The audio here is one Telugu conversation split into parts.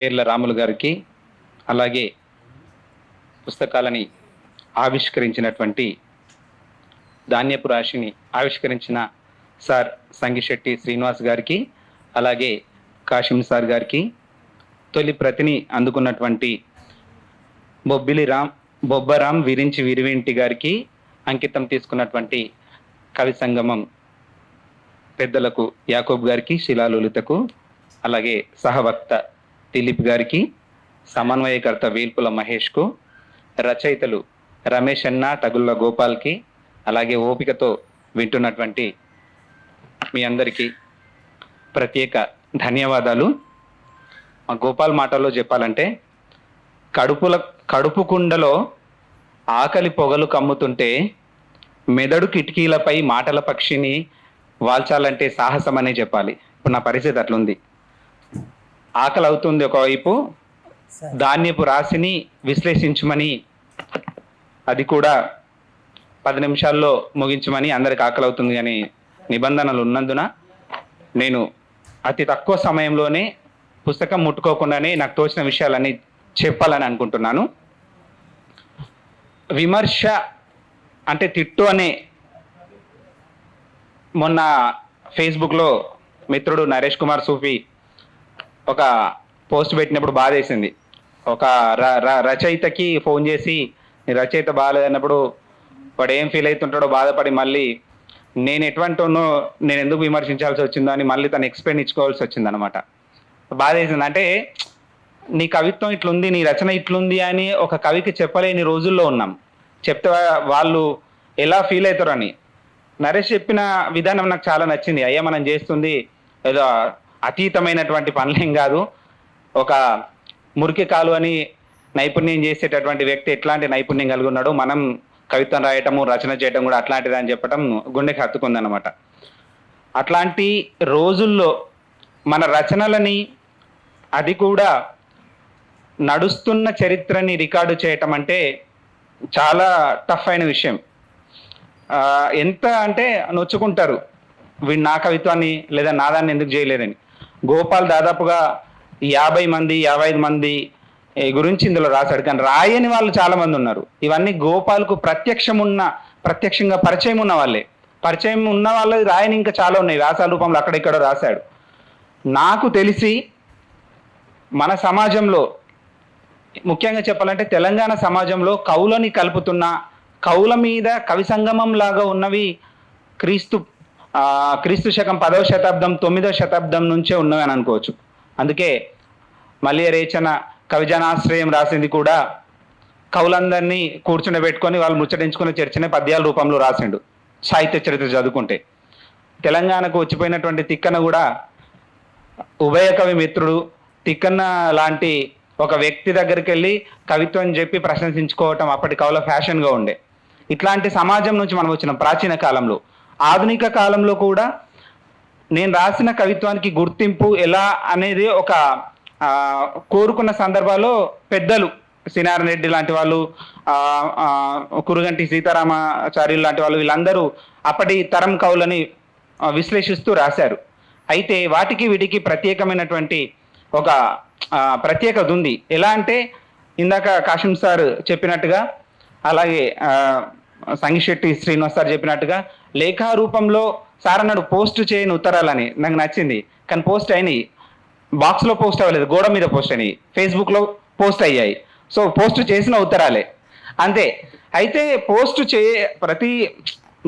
పేర్ల రాములు గారికి, అలాగే పుస్తకాలని ఆవిష్కరించినటువంటి ధాన్యపు రాశిని ఆవిష్కరించిన సార్ సంగిశెట్టి శ్రీనివాస్ గారికి, అలాగే కాశిం సార్ గారికి, తొలి ప్రతిని అందుకున్నటువంటి బొబ్బరాం విరించి విరివింటి గారికి, అంకితం తీసుకున్నటువంటి కవి సంగమం పెద్దలకు యాకోబ్ గారికి, శిలాలులితకు, అలాగే సహవక్త దిలీప్ గారికి, సమన్వయకర్త వేల్పుల మహేష్కు, రచయితలు రమేష్ అన్న, టగుళ్ళ గోపాల్కి, అలాగే ఓపికతో వింటున్నటువంటి మీ అందరికీ ప్రత్యేక ధన్యవాదాలు. మా గోపాల్ మాటల్లో చెప్పాలంటే, కడుపు కుండలో ఆకలి పొగలు కమ్ముతుంటే మెదడు కిటికీలపై మాటల పక్షిని వాల్చాలంటే సాహసం అనే చెప్పాలి. ఇప్పుడు నా పరిస్థితి అట్లుంది. ఆకలి అవుతుంది ఒకవైపు, ధాన్యపు రాశిని విశ్లేషించమని, అది కూడా 10 నిమిషాల్లో ముగించమని అందరికి ఆకలి అవుతుంది అని నిబంధనలు ఉన్నందున నేను అతి తక్కువ సమయంలోనే పుస్తకం ముట్టుకోకుండానే నాకు తోచిన విషయాలన్నీ చెప్పాలని అనుకుంటున్నాను. విమర్శ అంటే తిట్టు అనే మొన్న ఫేస్బుక్లో మిత్రుడు నరేష్ కుమార్ సూఫీ ఒక పోస్ట్ పెట్టినప్పుడు బాధేసింది. ఒక రచయితకి ఫోన్ చేసి రచయిత బాగాలేదన్నప్పుడు వాడు ఏం ఫీల్ అవుతుంటాడో బాధపడి మళ్ళీ నేను ఎటువంటినో నేను ఎందుకు విమర్శించాల్సి వచ్చిందో అని మళ్ళీ తను ఎక్స్ప్లెయిన్ ఇచ్చుకోవాల్సి వచ్చిందనమాట. బాధేసింది. అంటే నీ కవిత్వం ఇట్లుంది, నీ రచన ఇట్లుంది అని ఒక కవికి చెప్పలేని రోజుల్లో ఉన్నాం. చెప్తే వాళ్ళు ఎలా ఫీల్ అవుతారు అని. నరేష్ చెప్పిన విధానం నాకు చాలా నచ్చింది. అయ్యా, మనం చేస్తుంది ఏదో అతీతమైనటువంటి పనులేం కాదు. ఒక మురికి కాలు అని నైపుణ్యం చేసేటటువంటి వ్యక్తి ఎట్లాంటి నైపుణ్యం కలిగి ఉన్నాడు, మనం కవిత్వం రాయటము, రచన చేయటం కూడా అట్లాంటిది అని చెప్పడం గుండెకి హత్తుకుందనమాట. అట్లాంటి రోజుల్లో మన రచనలని, అది కూడా నడుస్తున్న చరిత్రని రికార్డు చేయటం అంటే చాలా టఫ్ అయిన విషయం. ఎంత అంటే నొచ్చుకుంటారు, వీడు నా కవిత్వాన్ని లేదా నాదాన్ని ఎందుకు చేయలేదని. గోపాల్ దాదాపుగా 55 మంది గురించి ఇందులో రాశాడు, కానీ రాయని వాళ్ళు చాలా మంది ఉన్నారు. ఇవన్నీ గోపాల్కు ప్రత్యక్షంగా పరిచయం ఉన్న వాళ్ళే. పరిచయం ఉన్న వాళ్ళది రాయని ఇంకా చాలా ఉన్నాయి, వ్యాసాల రూపంలో అక్కడిక్కడ రాశాడు. నాకు తెలిసి మన సమాజంలో, ముఖ్యంగా చెప్పాలంటే తెలంగాణ సమాజంలో కవులని కలుపుతున్న, కవుల మీద కవి సంగమం లాగా ఉన్నవి క్రీస్తు శకం 10వ శతాబ్దం 9వ శతాబ్దం నుంచే ఉన్నవి అని అనుకోవచ్చు. అందుకే మల్లియ రేచన కవిజనాశ్రయం రాసింది కూడా కవులందరినీ కూర్చుండబెట్టుకొని వాళ్ళు ముచ్చటించుకునే చర్చనే పద్యాల రూపంలో రాసిండు. సాహిత్య చరిత్ర చదువుకుంటే తెలంగాణకు వచ్చిపోయినటువంటి తిక్కన కూడా ఉభయ కవి మిత్రుడు తిక్కన్న లాంటి ఒక వ్యక్తి దగ్గరికి వెళ్ళి కవిత్వం చెప్పి ప్రశంసించుకోవటం అప్పటి కవుల ఫ్యాషన్గా ఉండే. ఇట్లాంటి సమాజం నుంచి మనం వచ్చిన ప్రాచీన కాలంలో, ఆధునిక కాలంలో కూడా నేను రాసిన కవిత్వానికి గుర్తింపు ఎలా అనేది ఒక కోరుకున్న సందర్భాల్లో పెద్దలు సినారెడ్డి రెడ్డి లాంటి వాళ్ళు, కురుగంటి సీతారామాచార్యులు లాంటి వాళ్ళు, వీళ్ళందరూ అప్పటి తరం కవులని విశ్లేషిస్తూ రాశారు. అయితే వాటికి వీటికి ప్రత్యేకమైనటువంటి ఒక ప్రత్యేకత ఉంది. ఎలా అంటే ఇందాక కాశిం సార్ చెప్పినట్టుగా, అలాగే సంగిశెట్టి శ్రీనివాస్ సార్ చెప్పినట్టుగా, లేఖా రూపంలో సార్ అన్నాడు పోస్ట్ చేయని ఉత్తరాలని. నాకు నచ్చింది, కానీ పోస్ట్ అయినాయి. బాక్స్లో పోస్ట్ అవ్వలేదు, గోడ మీద పోస్ట్ అయినాయి, ఫేస్బుక్లో పోస్ట్ అయ్యాయి. సో పోస్ట్ చేసిన ఉత్తరాలే అంతే. అయితే పోస్ట్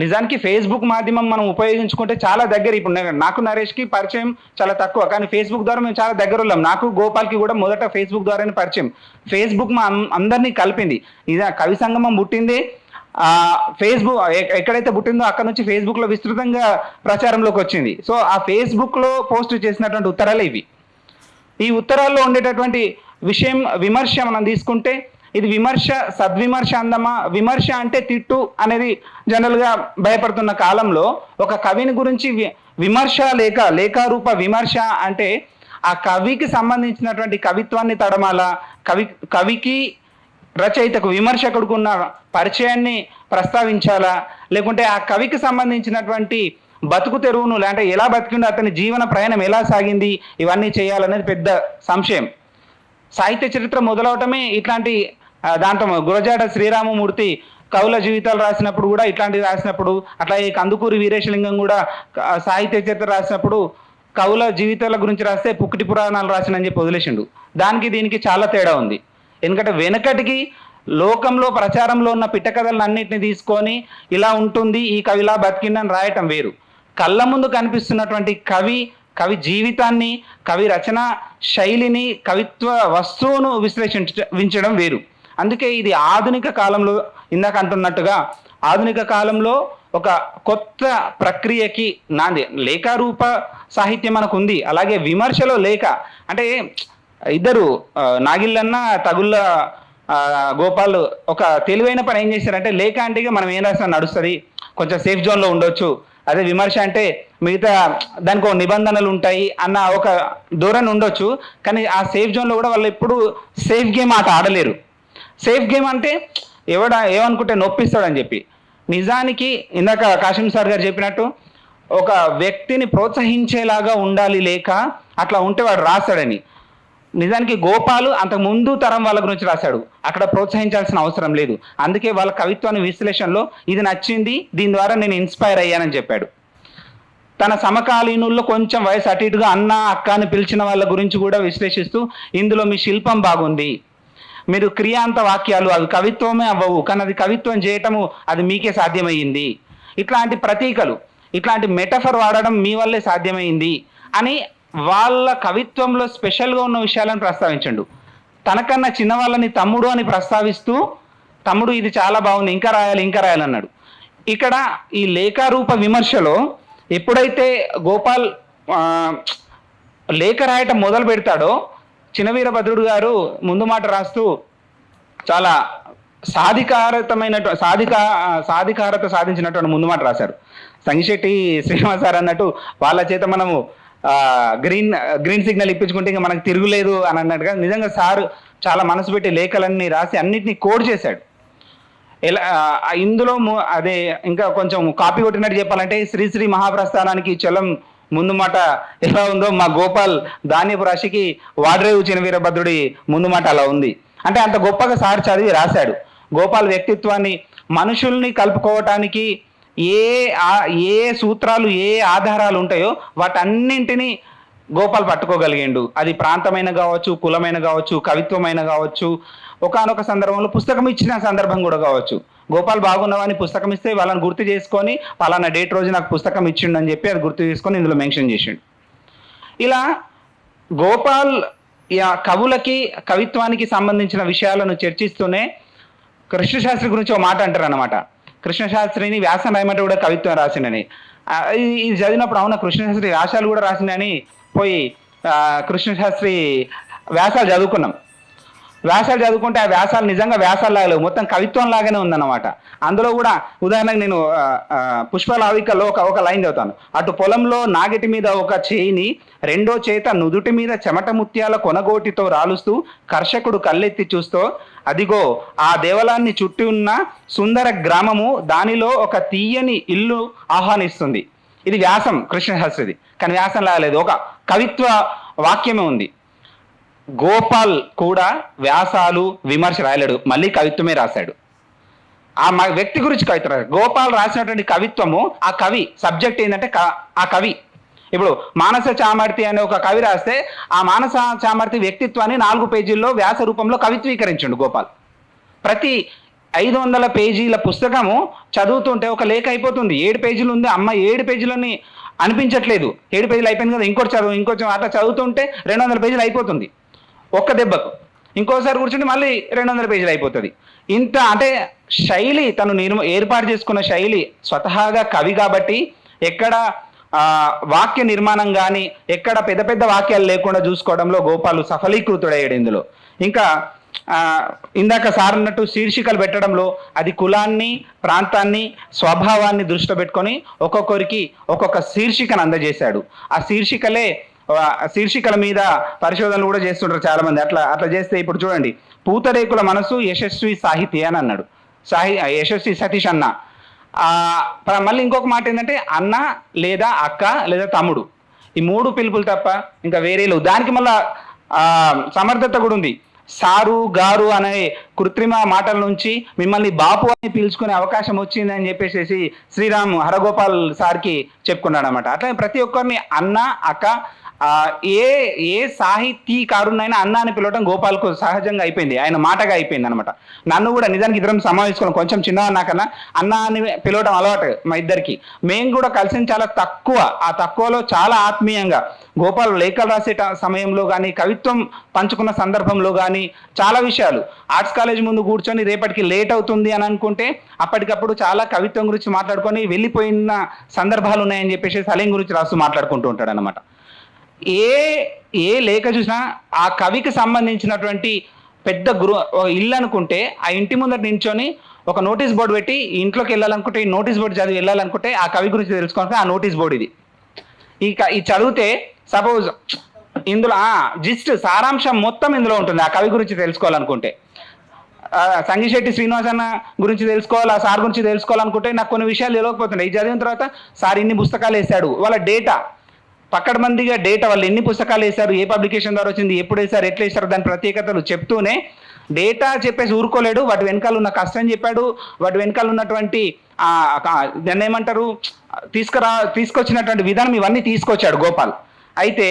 నిజానికి ఫేస్బుక్ మాధ్యమం మనం ఉపయోగించుకుంటే చాలా దగ్గర. ఇప్పుడు నాకు నరేష్కి పరిచయం చాలా తక్కువ, కానీ ఫేస్బుక్ ద్వారా మేము చాలా దగ్గర ఉన్నాం. నాకు గోపాల్కి కూడా మొదట ఫేస్బుక్ ద్వారానే పరిచయం. ఫేస్బుక్ మా అందరినీ కలిపింది. ఇది కవి సంగమం పుట్టింది ఫేస్బుక్ ఎక్కడైతే పుట్టిందో అక్కడ నుంచి ఫేస్బుక్లో విస్తృతంగా ప్రచారంలోకి వచ్చింది. సో ఆ ఫేస్బుక్లో పోస్ట్ చేసినటువంటి ఉత్తరాలే ఇవి. ఈ ఉత్తరాల్లో ఉండేటటువంటి విషయం విమర్శ మనం తీసుకుంటే, ఇది విమర్శ సద్విమర్శ అందమా, విమర్శ అంటే తిట్టు అనేది జనరల్గా భయపడుతున్న కాలంలో ఒక కవిని గురించి విమర్శ లేఖారూప విమర్శ అంటే ఆ కవికి సంబంధించినటువంటి కవిత్వాన్ని తడమాల, కవికి రచయితకు విమర్శకుడికి ఉన్న పరిచయాన్ని ప్రస్తావించాలా, లేకుంటే ఆ కవికి సంబంధించినటువంటి బతుకు తెరువును, లేదంటే ఎలా బతికిండో అతని జీవన ప్రయాణం ఎలా సాగింది, ఇవన్నీ చేయాలనేది పెద్ద సంశయం. సాహిత్య చరిత్ర మొదలవటమే ఇట్లాంటి దాంట్లో గురజాడ శ్రీరామమూర్తి కవుల జీవితాలు రాసినప్పుడు కూడా ఇట్లాంటివి రాసినప్పుడు, అట్లాగే కందుకూరి వీరేశలింగం కూడా సాహిత్య చరిత్ర రాసినప్పుడు కవుల జీవితాల గురించి రాస్తే పుక్కటి పురాణాలు రాసినని చెప్పి వదిలేసిండు. దానికి దీనికి చాలా తేడా ఉంది. ఎందుకంటే వెనకటికి లోకంలో ప్రచారంలో ఉన్న పిట్టకథలను అన్నింటినీ తీసుకొని ఇలా ఉంటుంది ఈ కవిలా బతికిందని రాయటం వేరు. కళ్ళ ముందు కనిపిస్తున్నటువంటి కవి జీవితాన్ని, కవి రచన శైలిని, కవిత్వ వస్తువును విశ్లేషించడం వేరు. అందుకే ఇది ఆధునిక కాలంలో ఇందాక అంటున్నట్టుగా ఆధునిక కాలంలో ఒక కొత్త ప్రక్రియకి నాంది. లేఖారూప సాహిత్యం మనకు ఉంది, అలాగే విమర్శలో లేఖ అంటే ఇద్దరు నాగిళ్ళన్న తగుళ్ళ గోపాల్ ఒక తెలివైన పని ఏం చేశారంటే, లేఖ అంటే మనం ఏం రాసినా నడుస్తుంది, కొంచెం సేఫ్ జోన్లో ఉండొచ్చు. అదే విమర్శ అంటే మిగతా దానికి ఒక నిబంధనలు ఉంటాయి అన్న ఒక ధోరణి ఉండొచ్చు. కానీ ఆ సేఫ్ జోన్లో కూడా వాళ్ళు ఎప్పుడు సేఫ్ గేమ్ ఆట ఆడలేరు. సేఫ్ గేమ్ అంటే ఏమనుకుంటే నొప్పిస్తాడని చెప్పి. నిజానికి ఇందాక కాశీం సార్ గారు చెప్పినట్టు ఒక వ్యక్తిని ప్రోత్సహించేలాగా ఉండాలి లేక, అట్లా ఉంటే వాడు రాస్తాడని. నిజానికి గోపాలు అంతకు ముందు తరం వాళ్ళ గురించి రాశాడు, అక్కడ ప్రోత్సహించాల్సిన అవసరం లేదు. అందుకే వాళ్ళ కవిత్వాన్ని విశ్లేషణలో ఇది నచ్చింది, దీని ద్వారా నేను ఇన్స్పైర్ అయ్యానని చెప్పాడు. తన సమకాలీనుల్లో కొంచెం వయసు అటు ఇటుగా అన్న అక్క అని పిలిచిన వాళ్ళ గురించి కూడా విశ్లేషిస్తూ, ఇందులో మీ శిల్పం బాగుంది, మీరు క్రియాంత వాక్యాలు అవి కవిత్వమే అవ్వవు, కానీ అది కవిత్వం చేయటము అది మీకే సాధ్యమయ్యింది, ఇట్లాంటి ప్రతీకలు, ఇట్లాంటి మెటఫర్ వాడడం మీ వల్లే సాధ్యమైంది అని వాళ్ళ కవిత్వంలో స్పెషల్గా ఉన్న విషయాలను ప్రస్తావించండు. తనకన్నా చిన్న వాళ్ళని తమ్ముడు అని ప్రస్తావిస్తూ, తమ్ముడు ఇది చాలా బాగుంది, ఇంకా రాయాలి అన్నాడు. ఇక్కడ ఈ లేఖారూప విమర్శలో ఎప్పుడైతే గోపాల్ లేఖ రాయటం మొదలు పెడతాడో, చినవీరభద్రుడు గారు ముందు మాట రాస్తూ చాలా సాధికారత సాధించినటువంటి ముందు మాట రాశారు. సంగిశెట్టి శ్రీనివాస్ సార్ అన్నట్టు వాళ్ళ చేత మనము గ్రీన్ సిగ్నల్ ఇప్పించుకుంటే ఇంకా మనకు తిరుగులేదు అని అన్నట్టుగా నిజంగా సారు చాలా మనసు పెట్టి లేఖలన్నీ రాసి అన్నిటినీ కోడ్ చేశాడు. ఎలా ఇందులో అదే ఇంకా కొంచెం కాపీ కొట్టినట్టు చెప్పాలంటే శ్రీశ్రీ మహాప్రస్థానానికి చలం ముందు మాట ఎలా ఉందో మా గోపాల్ ధాన్యపు రాశికి వాడ్రేవు చినవీరభద్రుడి ముందు మాట అలా ఉంది. అంటే అంత గొప్పగా సార్ చదివి రాశాడు. గోపాల్ వ్యక్తిత్వాన్ని, మనుషుల్ని కలుపుకోవటానికి ఏ సూత్రాలు ఏ ఆధారాలు ఉంటాయో వాటన్నింటినీ గోపాల్ పట్టుకోగలిగిండు. అది ప్రాంతమైన కావచ్చు, కులమైన కావచ్చు, కవిత్వమైన కావచ్చు, ఒకానొక సందర్భంలో పుస్తకం ఇచ్చిన సందర్భం కూడా కావచ్చు. గోపాల్ బాగున్నవాని పుస్తకం ఇస్తే వాళ్ళని గుర్తు చేసుకొని పలానా డేట్ రోజు నాకు పుస్తకం ఇచ్చిండు అని చెప్పి అది గుర్తు చేసుకొని ఇందులో మెన్షన్ చేసిండు. ఇలా గోపాల్ కవులకి కవిత్వానికి సంబంధించిన విషయాలను చర్చిస్తూనే కృష్ణశాస్త్రి గురించి ఒక మాట అంటారు అన్నమాట. కృష్ణశాస్త్రిని వ్యాసం రాయమంటే కూడా కవిత్వం రాసిండని. ఇది చదివినప్పుడు అవునా కృష్ణశాస్త్రి వ్యాసాలు కూడా రాసిండని పోయి కృష్ణశాస్త్రి వ్యాసాలు చదువుకున్నాం. వ్యాసాలు చదువుకుంటే ఆ వ్యాసాలు నిజంగా వ్యాసాలు లాగలేవు, మొత్తం కవిత్వం లాగానే ఉందన్నమాట. అందులో కూడా ఉదాహరణకు నేను పుష్పలావికలో ఒక లైన్ చదువుతాను. అటు పొలంలో నాగటి మీద ఒక చేయిని, రెండో చేత నుదుటి మీద చెమట ముత్యాల కొనగోటితో రాలుస్తూ కర్షకుడు కళ్ళెత్తి చూస్తూ, అదిగో ఆ దేవలాన్ని చుట్టి ఉన్న సుందర గ్రామము, దానిలో ఒక తీయని ఇల్లు ఆహ్వానిస్తుంది. ఇది వ్యాసం కృష్ణశాస్త్రిది, కానీ వ్యాసం లాగలేదు, ఒక కవిత్వ వాక్యమే ఉంది. గోపాల్ కూడా వ్యాసాలు విమర్శ రాయలేడు, మళ్ళీ కవిత్వమే రాశాడు. ఆ వ్యక్తి గురించి కవిత్వం రాశాడు. గోపాల్ రాసినటువంటి కవిత్వము, ఆ కవి సబ్జెక్ట్ ఏంటంటే ఆ కవి. ఇప్పుడు మానస చామర్తి అనే ఒక కవి రాస్తే ఆ మానస చామర్తి వ్యక్తిత్వాన్ని 4 పేజీల్లో వ్యాస రూపంలో కవిత్వీకరించండు గోపాల్. ప్రతి 500 పేజీల పుస్తకము చదువుతుంటే ఒక లేఖ అయిపోతుంది. 7 పేజీలు ఉంది, అమ్మ 7 పేజీలని అనిపించట్లేదు, 7 పేజీలు అయిపోయింది కదా ఇంకోటి అట్లా చదువుతుంటే 200 పేజీలు అయిపోతుంది ఒక్క దెబ్బకు. ఇంకోసారి కూర్చుంటే మళ్ళీ 200 పేజీలు అయిపోతుంది. ఇంత అంటే శైలి తను ఏర్పాటు చేసుకున్న శైలి స్వతహాగా కవి కాబట్టి ఎక్కడ వాక్య నిర్మాణం కానీ ఎక్కడ పెద్ద పెద్ద వాక్యాలు లేకుండా చూసుకోవడంలో గోపాలు సఫలీకృతుడయ్యాడు ఇందులో. ఇంకా ఇందాక సార్ అన్నట్టు శీర్షికలు పెట్టడంలో అది కులాన్ని, ప్రాంతాన్ని, స్వభావాన్ని దృష్టిలో పెట్టుకొని ఒక్కొక్కరికి ఒక్కొక్క శీర్షికను అందజేశాడు. ఆ శీర్షికల మీద పరిశోధనలు కూడా చేస్తుంటారు చాలా మంది. అట్లా చేస్తే ఇప్పుడు చూడండి, పూతరేకుల మనసు యశస్వి సాహితీ అని అన్నాడు, యశస్వి సతీష్ అన్న. మళ్ళీ ఇంకొక మాట ఏంటంటే అన్న లేదా అక్క లేదా తమ్ముడు, ఈ 3 పిలుపులు తప్ప ఇంకా వేరే లేవు. దానికి మళ్ళా సమర్థత కూడా ఉంది. సారు గారు అనే కృత్రిమ మాటల నుంచి మిమ్మల్ని బాపు అని పిలుచుకునే అవకాశం వచ్చింది అని చెప్పేసి శ్రీరామ్ హరగోపాల్ సార్కి చెప్పుకున్నాడు అనమాట. అట్లా ప్రతి ఒక్కరిని అన్న అక్క ఏ ఏ సాహితీకారునైనా అన్న అని పిలవడం గోపాల్కు సహజంగా అయిపోయింది, ఆయన మాటగా అయిపోయింది అనమాట. నన్ను కూడా నిజానికి ఇద్దరం సమావేశం కొంచెం చిన్నగా నాకన్నా అన్న అని పిలవడం అలవాటు మా ఇద్దరికి. మేము కూడా కలిసిన చాలా తక్కువ, ఆ తక్కువలో చాలా ఆత్మీయంగా గోపాల్ లేఖలు రాసే సమయంలో కానీ కవిత్వం పంచుకున్న సందర్భంలో కానీ చాలా విషయాలు ఆర్ట్స్ కాలేజ్ ముందు కూర్చొని రేపటికి లేట్ అవుతుంది అని అనుకుంటే అప్పటికప్పుడు చాలా కవిత్వం గురించి మాట్లాడుకొని వెళ్ళిపోయిన సందర్భాలు ఉన్నాయని చెప్పేసి సలీం గురించి రాస్తూ మాట్లాడుకుంటూ ఉంటాడు అనమాట. ఏ లేఖ చూసినా ఆ కవికి సంబంధించినటువంటి పెద్ద ఇల్లు అనుకుంటే ఆ ఇంటి ముందర నించొని ఒక నోటీస్ బోర్డు పెట్టి ఇంట్లోకి వెళ్ళాలనుకుంటే ఈ నోటీస్ బోర్డు చదివి వెళ్ళాలనుకుంటే ఆ కవి గురించి తెలుసుకోవాలంటే ఆ నోటీస్ బోర్డు ఇది. ఈ చదివితే సపోజ్ ఇందులో జిస్ట్ సారాంశం మొత్తం ఇందులో ఉంటుంది. ఆ కవి గురించి తెలుసుకోవాలనుకుంటే సంగిశెట్టి శ్రీనివాస్ అన్న గురించి తెలుసుకోవాలి, ఆ సార్ గురించి తెలుసుకోవాలనుకుంటే నాకు కొన్ని విషయాలు తెలియకపోతుండే. ఈ చదివిన తర్వాత సార్ ఇన్ని పుస్తకాలు వేశాడు, వాళ్ళ డేటా పక్కడబందీగా డేటా, వాళ్ళు ఎన్ని పుస్తకాలు వేశారు, ఏ పబ్లికేషన్ ద్వారా వచ్చింది, ఎప్పుడు వేశారు, ఎట్లా వేశారు, దాని ప్రత్యేకతలు చెప్తూనే డేటా చెప్పేసి ఊరుకోలేడు. వాటి వెనకాల ఉన్న కష్టం చెప్పాడు, వాటి వెనకాల ఉన్నటువంటి దాన్ని ఏమంటారు తీసుకొచ్చినటువంటి విధానం ఇవన్నీ తీసుకొచ్చాడు గోపాల్. అయితే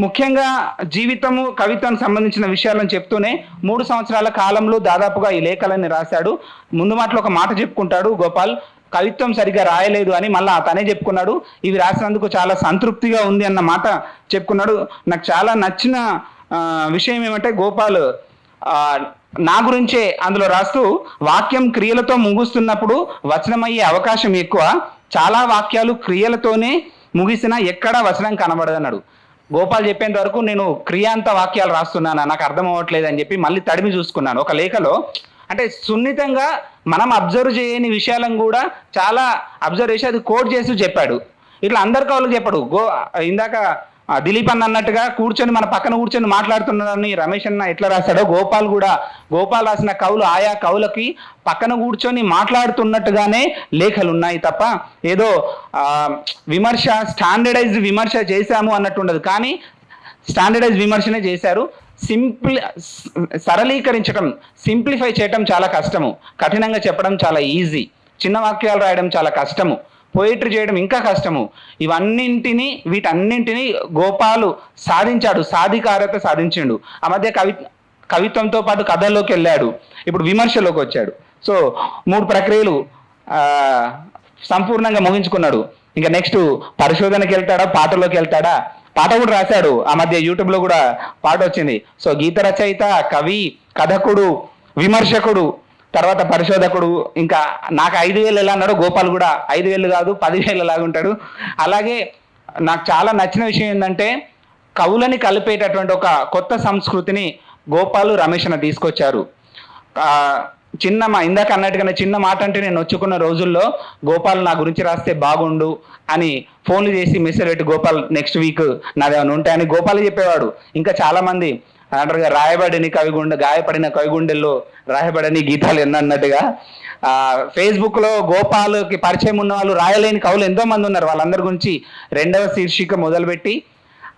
ముఖ్యంగా జీవితము కవిత్వానికి సంబంధించిన విషయాలను చెప్తూనే 3 సంవత్సరాల కాలంలో దాదాపుగా ఈ లేఖలన్నీ రాశాడు. ముందు మాటలో ఒక మాట చెప్పుకుంటాడు గోపాల్, కవిత్వం సరిగ్గా రాయలేదు అని మళ్ళీ తనే చెప్పుకున్నాడు. ఇవి రాసినందుకు చాలా సంతృప్తిగా ఉంది అన్న మాట చెప్పుకున్నాడు. నాకు చాలా నచ్చిన విషయం ఏమంటే గోపాల్ నా గురించే అందులో రాస్తూ వాక్యం క్రియలతో ముగుస్తున్నప్పుడు వచనమయ్యే అవకాశం ఎక్కువ, చాలా వాక్యాలు క్రియలతోనే ముగిసినా ఎక్కడా వచనం కనబడదన్నాడు. గోపాల్ చెప్పేంత వరకు నేను క్రియాంత వాక్యాలు రాస్తున్నానా, నాకు అర్థం అవ్వట్లేదు అని చెప్పి మళ్ళీ తడిమి చూసుకున్నాను. ఒక లేఖలో అంటే సున్నితంగా మనం అబ్జర్వ్ చేయని విషయాలను కూడా చాలా అబ్జర్వ్ చేసి అది కోడ్ చేస్తూ చెప్పాడు. ఇట్లా అందరి కవులకు చెప్పాడు. ఇందాక దిలీప్ అన్న అన్నట్టుగా కూర్చొని మన పక్కన కూర్చొని మాట్లాడుతున్నాడని రమేష్ అన్న ఎట్లా రాశాడో గోపాల్ రాసిన కవులు ఆయా కవులకి పక్కన కూర్చొని మాట్లాడుతున్నట్టుగానే లేఖలు ఉన్నాయి తప్ప ఏదో విమర్శ స్టాండర్డైజ్డ్ విమర్శ చేశాము అన్నట్టు ఉండదు. కానీ స్టాండర్డైజ్ విమర్శనే చేశారు. సరళీకరించడం, సింప్లిఫై చేయడం చాలా కష్టము, కఠినంగా చెప్పడం చాలా ఈజీ, చిన్న వాక్యాలు రాయడం చాలా కష్టము, పోయిటరీ చేయడం ఇంకా కష్టము. వీటన్నింటినీ గోపాలు సాధించాడు, సాధికారత సాధించాడు. ఆ మధ్య కవిత్వంతో పాటు కథల్లోకి వెళ్ళాడు, ఇప్పుడు విమర్శలోకి వచ్చాడు. సో 3 ప్రక్రియలు సంపూర్ణంగా ముగించుకున్నాడు. ఇంకా నెక్స్ట్ పరిశోధనకి వెళ్తాడా, పాటలోకి వెళ్తాడా? పాట కూడా రాశాడు, ఆ మధ్య యూట్యూబ్లో కూడా పాట వచ్చింది. సో గీత రచయిత, కవి, కథకుడు, విమర్శకుడు, తర్వాత పరిశోధకుడు. ఇంకా నాకు 5,000 ఎలా అన్నాడు గోపాల్ కూడా 5,000 కాదు 10,000 లాగా ఉంటాడు. అలాగే నాకు చాలా నచ్చిన విషయం ఏంటంటే కవులని కలిపేటటువంటి ఒక కొత్త సంస్కృతిని గోపాలు రమేష్ అన్న తీసుకొచ్చారు. ఇందాక అన్నట్టుగానే చిన్న మాట అంటే నేను వచ్చుకున్న రోజుల్లో గోపాల్ నా గురించి రాస్తే బాగుండు అని ఫోన్లు చేసి మెసేజ్ పెట్టి గోపాల్ నెక్స్ట్ వీక్ నాదేమైనా ఉంటాయని గోపాల్ చెప్పేవాడు. ఇంకా చాలా మంది అంటారుగా గాయపడిన కవిగుండెల్లో రాయబడని గీతాలు ఎన్నట్టుగా ఫేస్బుక్లో గోపాల్కి పరిచయం ఉన్న వాళ్ళు రాయలేని కవులు ఎంతో మంది ఉన్నారు. వాళ్ళందరి గురించి 2వ శీర్షిక మొదలుపెట్టి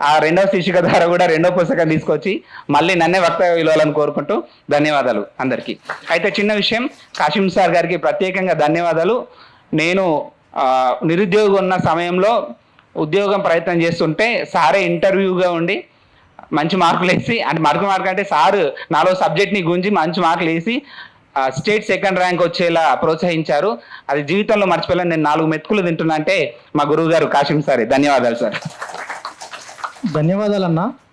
ఆ 2వ శీర్షిక ద్వారా కూడా 2వ పుస్తకం తీసుకొచ్చి మళ్ళీ నన్నే వక్తగా పిలవాలని కోరుకుంటూ ధన్యవాదాలు అందరికీ. అయితే చిన్న విషయం, కాశీం సార్ గారికి ప్రత్యేకంగా ధన్యవాదాలు. నేను నిరుద్యోగం ఉన్న సమయంలో ఉద్యోగం ప్రయత్నం చేస్తుంటే సారే ఇంటర్వ్యూగా ఉండి మంచి మార్కులు వేసి, అంటే మార్కు అంటే సారు నాలో సబ్జెక్ట్ని గురించి మంచి మార్కులు వేసి స్టేట్ 2nd ర్యాంక్ వచ్చేలా ప్రోత్సహించారు. అది జీవితంలో మర్చిపోలేను. నేను 4 మెతుకులు తింటున్నా అంటే మా గురువు గారు కాశీం సారే. ధన్యవాదాలు సార్. ధన్యవాదాలన్నా.